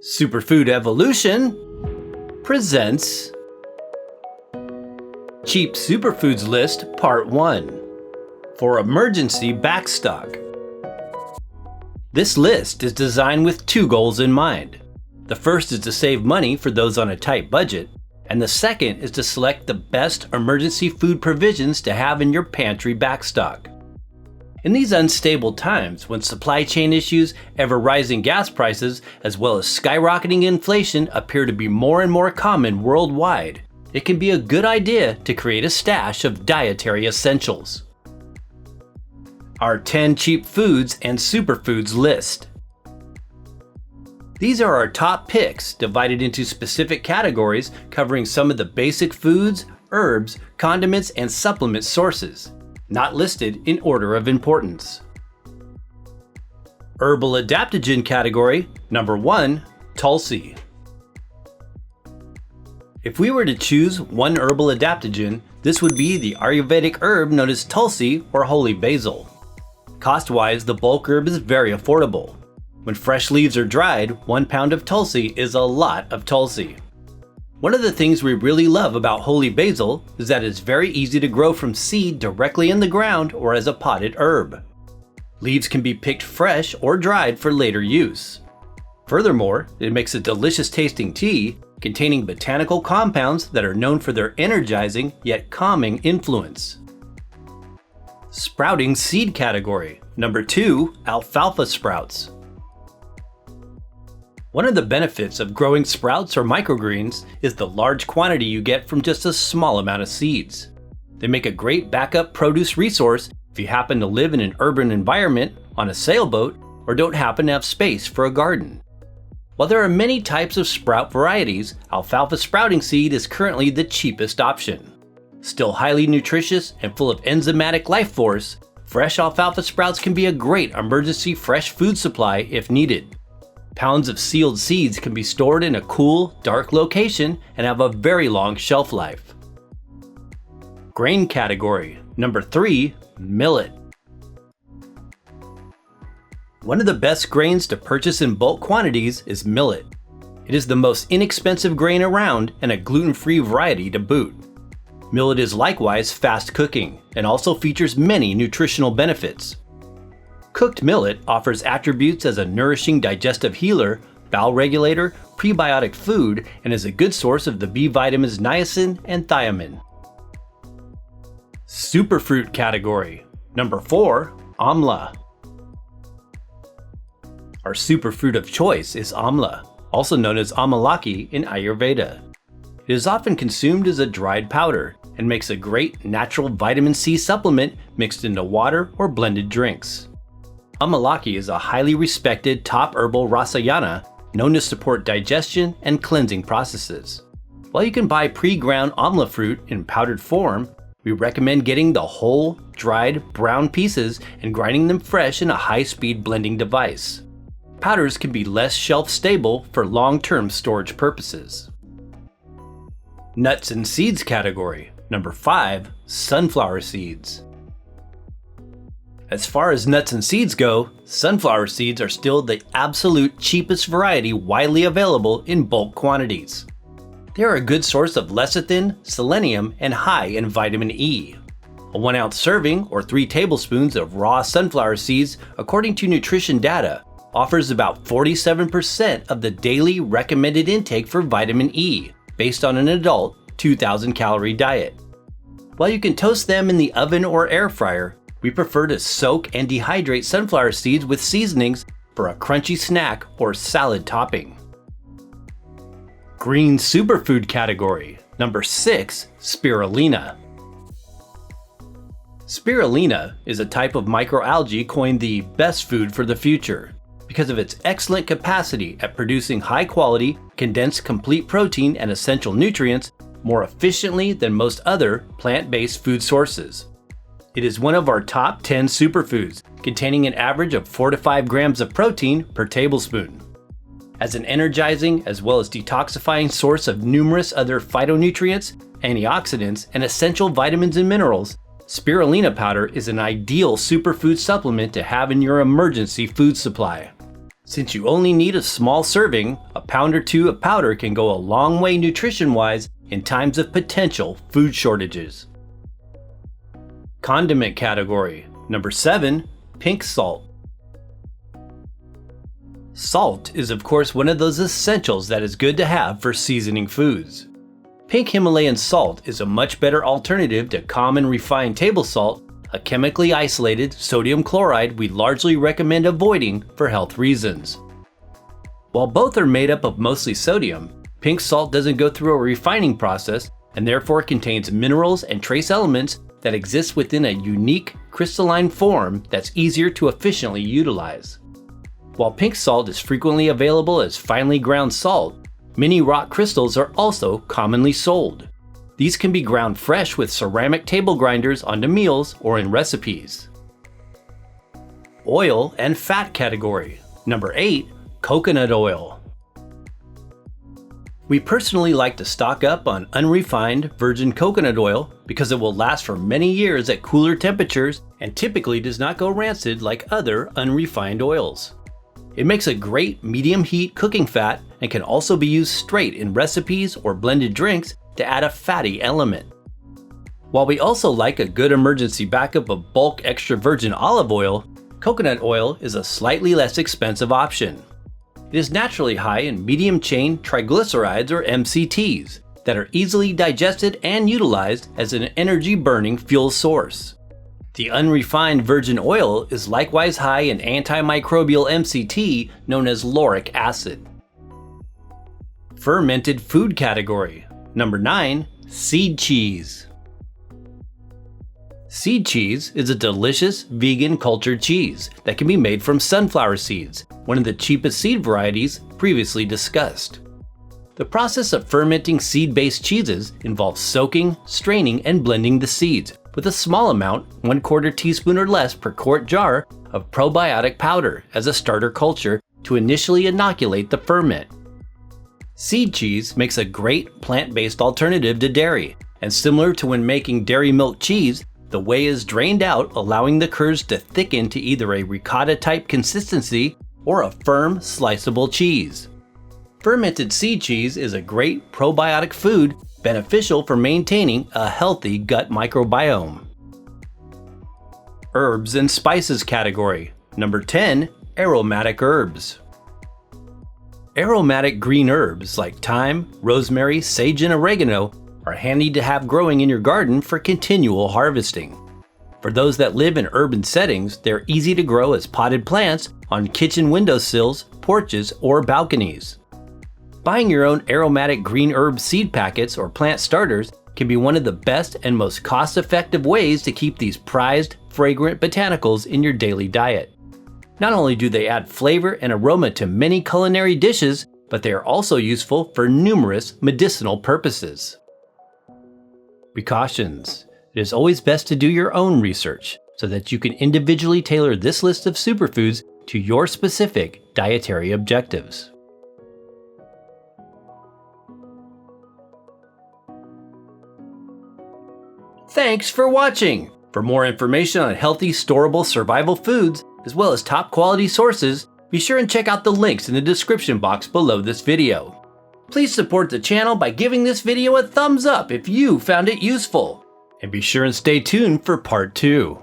Superfood Evolution presents Cheap Superfoods List Part 1 for Emergency Backstock. This list is designed with two goals in mind. The first is to save money for those on a tight budget, and the second is to select the best emergency food provisions to have in your pantry backstock. In these unstable times, when supply chain issues, ever-rising gas prices, as well as skyrocketing inflation appear to be more and more common worldwide, it can be a good idea to create a stash of dietary essentials. Our 10 cheap foods and superfoods list. These are our top picks, divided into specific categories covering some of the basic foods, herbs, condiments, and supplement sources, not listed in order of importance. Herbal Adaptogen category, number 1, Tulsi. If we were to choose one herbal adaptogen, this would be the Ayurvedic herb known as Tulsi or holy basil. Cost-wise, the bulk herb is very affordable. When fresh leaves are dried, 1 pound of Tulsi is a lot of Tulsi. One of the things we really love about holy basil is that it's very easy to grow from seed directly in the ground or as a potted herb. Leaves can be picked fresh or dried for later use. Furthermore, it makes a delicious tasting tea containing botanical compounds that are known for their energizing yet calming influence. Sprouting seed category, number 2, alfalfa sprouts. One of the benefits of growing sprouts or microgreens is the large quantity you get from just a small amount of seeds. They make a great backup produce resource if you happen to live in an urban environment, on a sailboat, or don't happen to have space for a garden. While there are many types of sprout varieties, alfalfa sprouting seed is currently the cheapest option. Still highly nutritious and full of enzymatic life force, fresh alfalfa sprouts can be a great emergency fresh food supply if needed. Pounds of sealed seeds can be stored in a cool, dark location and have a very long shelf life. Grain category, number 3, millet. One of the best grains to purchase in bulk quantities is millet. It is the most inexpensive grain around and a gluten-free variety to boot. Millet is likewise fast cooking and also features many nutritional benefits. Cooked millet offers attributes as a nourishing digestive healer, bowel regulator, prebiotic food, and is a good source of the B vitamins niacin and thiamine. Superfruit category, number 4, amla. Our superfruit of choice is amla, also known as amalaki in Ayurveda. It is often consumed as a dried powder and makes a great natural vitamin C supplement mixed into water or blended drinks. Amalaki is a highly respected top herbal rasayana known to support digestion and cleansing processes. While you can buy pre-ground amla fruit in powdered form, we recommend getting the whole, dried, brown pieces and grinding them fresh in a high-speed blending device. Powders can be less shelf-stable for long-term storage purposes. Nuts and seeds category, number 5, sunflower seeds. As far as nuts and seeds go, sunflower seeds are still the absolute cheapest variety widely available in bulk quantities. They are a good source of lecithin, selenium, and high in vitamin E. A 1 ounce serving, or 3 tablespoons of raw sunflower seeds, according to nutrition data, offers about 47% of the daily recommended intake for vitamin E, based on an adult 2,000 calorie diet. While you can toast them in the oven or air fryer, we prefer to soak and dehydrate sunflower seeds with seasonings for a crunchy snack or salad topping. Green superfood category, number 6, spirulina. Spirulina is a type of microalgae coined the best food for the future because of its excellent capacity at producing high-quality, condensed complete protein and essential nutrients more efficiently than most other plant-based food sources. It is one of our top 10 superfoods, containing an average of 4 to 5 grams of protein per tablespoon. As an energizing as well as detoxifying source of numerous other phytonutrients, antioxidants, and essential vitamins and minerals, spirulina powder is an ideal superfood supplement to have in your emergency food supply. Since you only need a small serving, a pound or two of powder can go a long way nutrition-wise in times of potential food shortages. Condiment category. Number 7. Pink salt. Salt is of course one of those essentials that is good to have for seasoning foods. Pink Himalayan salt is a much better alternative to common refined table salt, a chemically isolated sodium chloride we largely recommend avoiding for health reasons. While both are made up of mostly sodium, pink salt doesn't go through a refining process and therefore contains minerals and trace elements that exist within a unique crystalline form that's easier to efficiently utilize. While pink salt is frequently available as finely ground salt, many rock crystals are also commonly sold. These can be ground fresh with ceramic table grinders onto meals or in recipes. Oil and fat category. Number 8. Coconut oil. We personally like to stock up on unrefined virgin coconut oil because it will last for many years at cooler temperatures and typically does not go rancid like other unrefined oils. It makes a great medium heat cooking fat and can also be used straight in recipes or blended drinks to add a fatty element. While we also like a good emergency backup of bulk extra virgin olive oil, coconut oil is a slightly less expensive option. It is naturally high in medium chain triglycerides or MCTs that are easily digested and utilized as an energy burning fuel source. The unrefined virgin oil is likewise high in antimicrobial MCT known as lauric acid. Fermented food category. Number 9. Seed cheese. Seed cheese is a delicious vegan cultured cheese that can be made from sunflower seeds, one of the cheapest seed varieties previously discussed. The process of fermenting seed-based cheeses involves soaking, straining, and blending the seeds with a small amount, 1/4 teaspoon or less per quart jar, of probiotic powder as a starter culture to initially inoculate the ferment. Seed cheese makes a great plant-based alternative to dairy, and similar to when making dairy milk cheese, the whey is drained out, allowing the curds to thicken to either a ricotta-type consistency or a firm, sliceable cheese. Fermented seed cheese is a great probiotic food beneficial for maintaining a healthy gut microbiome. Herbs and spices category. Number 10. Aromatic herbs. Aromatic green herbs like thyme, rosemary, sage, and oregano are handy to have growing in your garden for continual harvesting. For those that live in urban settings, they're easy to grow as potted plants on kitchen windowsills, porches, or balconies. Buying your own aromatic green herb seed packets or plant starters can be one of the best and most cost-effective ways to keep these prized, fragrant botanicals in your daily diet. Not only do they add flavor and aroma to many culinary dishes, but they are also useful for numerous medicinal purposes. Precautions. It is always best to do your own research so that you can individually tailor this list of superfoods to your specific dietary objectives. Thanks for watching! For more information on healthy, storable survival foods, as well as top quality sources, be sure and check out the links in the description box below this video. Please support the channel by giving this video a thumbs up if you found it useful. And be sure and stay tuned for part 2.